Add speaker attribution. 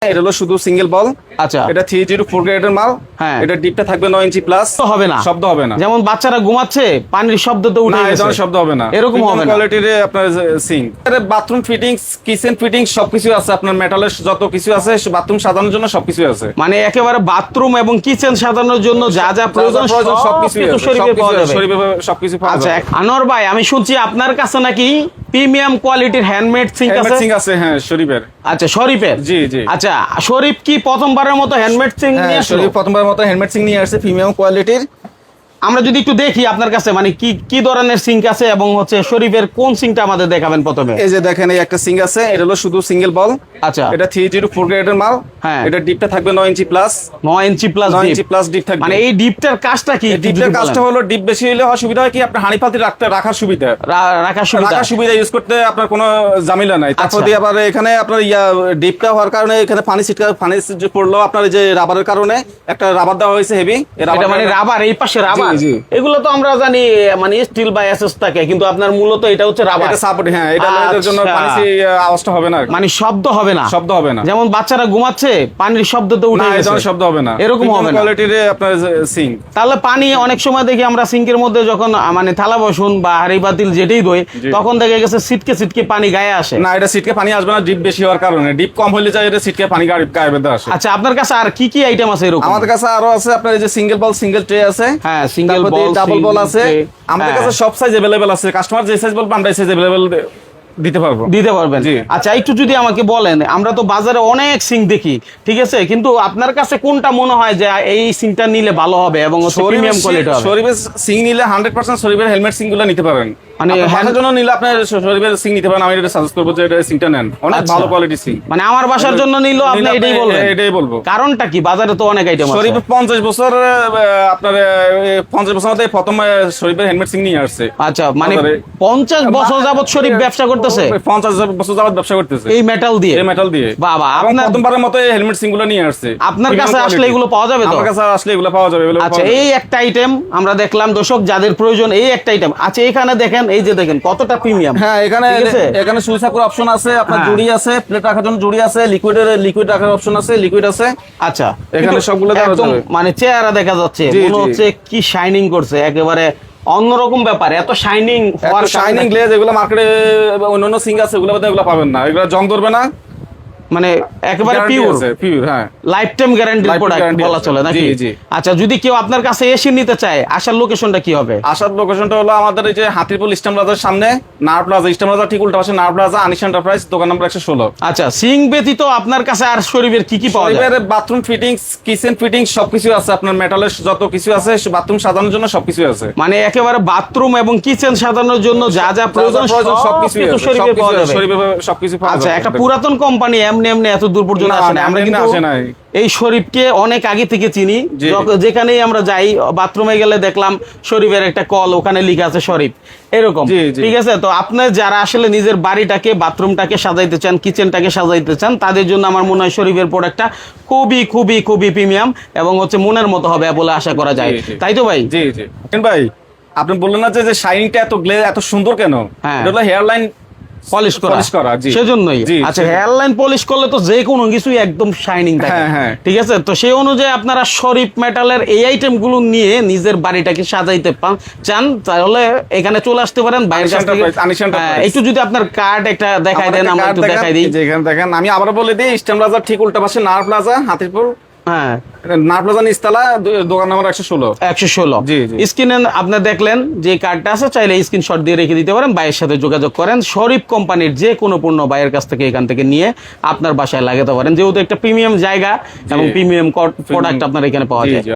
Speaker 1: এটা হলো শুধু সিঙ্গেল বল।
Speaker 2: আচ্ছা,
Speaker 1: এটা 304 গ্রেডের মাল।
Speaker 2: হ্যাঁ,
Speaker 1: এটা ডিপটা থাকবে 9 ইঞ্চি প্লাস।
Speaker 2: তো হবে না,
Speaker 1: শব্দ হবে না।
Speaker 2: যেমন বাচ্চারা ঘুমাচ্ছে পানির শব্দ তো উঠে
Speaker 1: না, এই
Speaker 2: গেছে,
Speaker 1: ধরনের শব্দ হবে না,
Speaker 2: এরকম হবে না।
Speaker 1: কোয়ালিটির আপনার সিঙ্ক। এটা বাথরুম ফিটিংস, কিচেন ফিটিংস সবকিছু আছে। আপনার মেটালের যত কিছু আছে, বাথরুম সাজানোর জন্য সবকিছু আছে।
Speaker 2: মানে একেবারে বাথরুম এবং কিচেন সাজানোর জন্য যা যা প্রয়োজন
Speaker 1: সবকিছু
Speaker 2: শরীফে পাওয়া যাবে।
Speaker 1: সবকিছু পাওয়া
Speaker 2: আচ্ছা,
Speaker 1: যাবে।
Speaker 2: আনোয়ার ভাই, আমি শুনছি আপনার কাছে নাকি প্রিমিয়াম কোয়ালিটির হ্যান্ডমেড সিঙ্ক আছে।
Speaker 1: সিঙ্ক আছে, হ্যাঁ, শরীফের।
Speaker 2: আচ্ছা, শরীফের।
Speaker 1: জি জি।
Speaker 2: আচ্ছা, শরীফ কি প্রথমবারের মতো হ্যান্ডমেড সিঙ্ক নিয়ে
Speaker 1: হ্যাঁ,
Speaker 2: আসলো?
Speaker 1: শরীফ প্রথমবার মতো হ্যান্ডমেড সিঙ্ক নিয়ে আসছে, প্রিমিয়াম কোয়ালিটির।
Speaker 2: আমরা যদি একটু দেখি আপনার কাছে মানে কি কি ধরনের সিঙ্ক আছে এবং হচ্ছে শরীফের কোন সিঙ্কটা আমাদের দেখাবেন প্রথমে?
Speaker 1: এই যে দেখেন, এই একটা সিঙ্ক আছে, এটা হলো শুধু সিঙ্গেল বল।
Speaker 2: আচ্ছা,
Speaker 1: এটা 304 গ্রেডের মাল।
Speaker 2: হ্যাঁ,
Speaker 1: এটা ডিপটা থাকবে 9 ইঞ্চি প্লাস।
Speaker 2: 9 ইঞ্চি প্লাস
Speaker 1: 9 ইঞ্চি প্লাস ডিপ থাকবে।
Speaker 2: মানে এই ডিপটার কাজটা কি?
Speaker 1: ডিপের কাজটা হলো, ডিপ বেশি হলে অসুবিধা হয় কি, আপনার হাঁড়ি পাতি রাখার সুবিধা, রাখার সুবিধা ইউজ করতে আপনার কোনো ঝামেলা নাই। তারপর দিয়ে আবার এখানে আপনার ডিপটা হওয়ার কারণে এখানে পানি পড়লেও আপনার এই যে রাবারের কারণে একটা রাবার দেওয়া হয়েছে হেভি।
Speaker 2: এটা মানে রাবার, এই পাশে রাবার।
Speaker 1: জি।
Speaker 2: এগুলো তো আমরা জানি মানে স্টিল বা এসএস থাকে, কিন্তু আপনার মূলত এটা হচ্ছে রাবার।
Speaker 1: এটা সাপোর্ট, হ্যাঁ, এটা এর জন্য পানি আওয়াজটা হবে না,
Speaker 2: মানে শব্দ হবে না,
Speaker 1: শব্দ হবে না।
Speaker 2: যেমন বাচ্চারা ঘুমাচ্ছে পানির শব্দ তো উঠে
Speaker 1: না, এই
Speaker 2: গেছে,
Speaker 1: ধরনের শব্দ হবে না,
Speaker 2: এরকম হবে না।
Speaker 1: কোয়ালিটির আপনার সিঙ্ক।
Speaker 2: তাহলে পানি অনেক সময় দেখি আমরা সিঙ্কের মধ্যে যখন মানে থালা বসুন বা হাঁড়ি বাতিল যেটাই দই, তখন দেখা গেছে সিটকে সিটকে পানি গায়ে আসে।
Speaker 1: না, এটা সিটকে পানি আসবে না, ডিপ বেশি হওয়ার কারণে। ডিপ কম হলে যায় এটা সিটকে পানি গায়ে বেঁধে আসে।
Speaker 2: আচ্ছা, আপনার কাছে আর কি কি আইটেম আছে এরকম?
Speaker 1: আমাদের কাছে আরো আছে, আপনার এই যে সিঙ্গেল বল, সিঙ্গেল ট্রে আছে।
Speaker 2: হ্যাঁ, সিঙ্গেল বল,
Speaker 1: ডাবল বল আছে। আমাদের কাছে সব সাইজ अवेलेबल আছে। কাস্টমার যে সাইজ বলবে আমরা এই সাইজ अवेलेबल দিতে পারবেন। আচ্ছা, একটু যদি আমাকে বলেন, আমরা তো বাজারে অনেক সিঙ্ক দেখি, ঠিক আছে, কিন্তু আপনার কাছে কোনটা মনে হয় যে এই সিঙ্কটা নিলে ভালো হবে এবং প্রিমিয়াম কোয়ালিটি হবে? শরীফের সিঙ্ক নিলে 100% শরীফের হেলমেট সিঙ্কগুলো নিতে পারেন।
Speaker 2: মানে
Speaker 1: বাসার জন্য নিলে আপনার শরীফের সিঙ্ক নিতে পারেন। আমি এটা সাজেস্ট করব যে এটা সিঙ্কটা নেন, অনেক ভালো কোয়ালিটির সিঙ্ক।
Speaker 2: মানে আমার বাসার জন্য নিলেও আপনি এটাই বলবেন?
Speaker 1: এটাই বলবো।
Speaker 2: কারণটা কি? বাজারে তো অনেক আইটেম আছে।
Speaker 1: শরীফের 50 বছর, আপনার 50 বছর মধ্যে প্রথম শরীফের হেলমেট সিঙ্ক নিয়ে আসছে।
Speaker 2: আচ্ছা, মানে 50 বছর যাবত শরীফ ব্যবসা করতেছে?
Speaker 1: 50 বছর যাবত ব্যবসা করতেছে
Speaker 2: এই মেটাল দিয়ে। বাবা,
Speaker 1: আপনার প্রথমবারের মতো হেলমেট সিঙ্কগুলো নিয়ে আসছে।
Speaker 2: আপনার কাছে আসলে এগুলো পাওয়া যাবে তো?
Speaker 1: আমার কাছে আসলে এগুলো পাওয়া যাবে।
Speaker 2: আচ্ছা, এই একটা আইটেম আমরা দেখলাম, দর্শক যাদের প্রয়োজন এই একটা আইটেম। আচ্ছা, এখানে দেখেন, এই যে দেখেন কতটা প্রিমিয়াম।
Speaker 1: হ্যাঁ, এখানে সুইচ রাখার অপশন আছে, আপনার জুড়ি আছে, প্লেট রাখার জন্য জুড়ি আছে, লিকুইড রাখার অপশন আছে, লিকুইড আছে।
Speaker 2: আচ্ছা,
Speaker 1: এখানে সবগুলো দেওয়া যাবে।
Speaker 2: মানে চেহারা দেখা যাচ্ছে, মনে হচ্ছে কি শাইনিং করছে, একেবারে অন্যরকম ব্যাপার। এত শাইনিং হওয়ার
Speaker 1: শাইনিং গ্লেজ এগুলো মার্কেটে অন্যান্য সিঙ্ক আছে, এগুলো পাবেন না। এগুলো জং ধরবে না,
Speaker 2: মানে একেবারে
Speaker 1: পিওর। হ্যাঁ,
Speaker 2: লাইফ টাইম গ্যারান্টির প্রোডাক্ট বলা চলে নাকি?
Speaker 1: জি।
Speaker 2: আচ্ছা, যদি কেউ আপনার কাছে এসে নিতে চায়, আসার লোকেশনটা কি হবে?
Speaker 1: আসার লোকেশনটা হলো আমাদের এই যে হাতিরপুল ইস্টার্ন প্লাজার সামনে, নার প্লাজা, ইস্টার্ন প্লাজা ঠিক উল্টা পাশে নার প্লাজা, আনিস এন্টারপ্রাইজ, দোকান নম্বর 116।
Speaker 2: আচ্ছা, সিঙ্ক ব্যতীত আপনার কাছে আর শরীফের কি কি পাওয়া যায়?
Speaker 1: শরীফের বাথরুম ফিটিংস, কিচেন ফিটিংস সবকিছু আছে। আপনার মেটালের যত কিছু আছে, বাথরুম সাজানোর জন্য সবকিছু আছে।
Speaker 2: মানে একেবারে বাথরুম এবং কিচেন সাজানোর জন্য যা যা প্রয়োজন সবকিছু শরীফে পাওয়া যাবে।
Speaker 1: সবকিছু পাওয়া যাবে।
Speaker 2: আচ্ছা, একটা পুরাতন কোম্পানি এমনি এত দূর পর্যন্ত আসে না। আমরা কিন্তু এই শরীফকে অনেক আগে থেকে চিনি। যেখানেই আমরা যাই, বাথরুমে গেলে দেখলাম শরীফের একটা কল, ওখানে লেখা আছে শরীফ, এরকম। ঠিক আছে, তো আপনি যারা আসলে নিজের বাড়িটাকে, বাথরুমটাকে সাজাইতে চান, কিচেনটাকে সাজাইতে চান, তাদের জন্য আমার মনে হয় শরীফের প্রোডাক্টটা খুবই খুবই খুবই প্রিমিয়াম এবং হচ্ছে মনের মতো হবে বলে আশা করা যায়। তাই তো ভাই?
Speaker 1: জি। ভাই, আপনি বললেন না যে শাইনিংটা এত সুন্দর কেন? এটা হেয়ারলাইন
Speaker 2: পলিশ করা, সেজন্যই। আচ্ছা, হেয়ারলাইন পলিশ করলে তো যে কোনো কিছুই একদম শাইনিং থাকে। ঠিক আছে, তো সেই অনুযায়ী আপনারা শরীফ মেটালের এই আইটেম গুলো নিয়ে নিজের বাড়িটাকে সাজাইতে চান, তাহলে এখানে চলে আসতে পারেন বাইরের কাছ থেকে। একটু যদি আপনার কার্ড একটা দেখাই দেন, আমরা একটু দেখাই দিই।
Speaker 1: যেখানে দেখেন, আমি আবার বলে দিই, ইস্টার্ন প্লাজা ঠিক উল্টা পাশে নার প্লাজা, হাতিরপুল।
Speaker 2: হ্যাঁ,
Speaker 1: নার প্লাজা নিচতলা, দোকান নম্বর 116। জি।
Speaker 2: স্ক্রিনে আপনি দেখলেন যে কার্ডটা আছে, চাইলে স্ক্রিনশট দিয়ে রেখে দিতে পারেন। ভাইয়ের সাথে যোগাযোগ করেন, শরীফ কোম্পানির যে কোনো পণ্য ভাইয়ের কাছ থেকে এখান থেকে নিয়ে আপনার বাসায় লাগাতে পারেন, যেহেতু একটা প্রিমিয়াম জায়গা এবং প্রিমিয়াম প্রোডাক্ট আপনার এখানে পাওয়া যায়।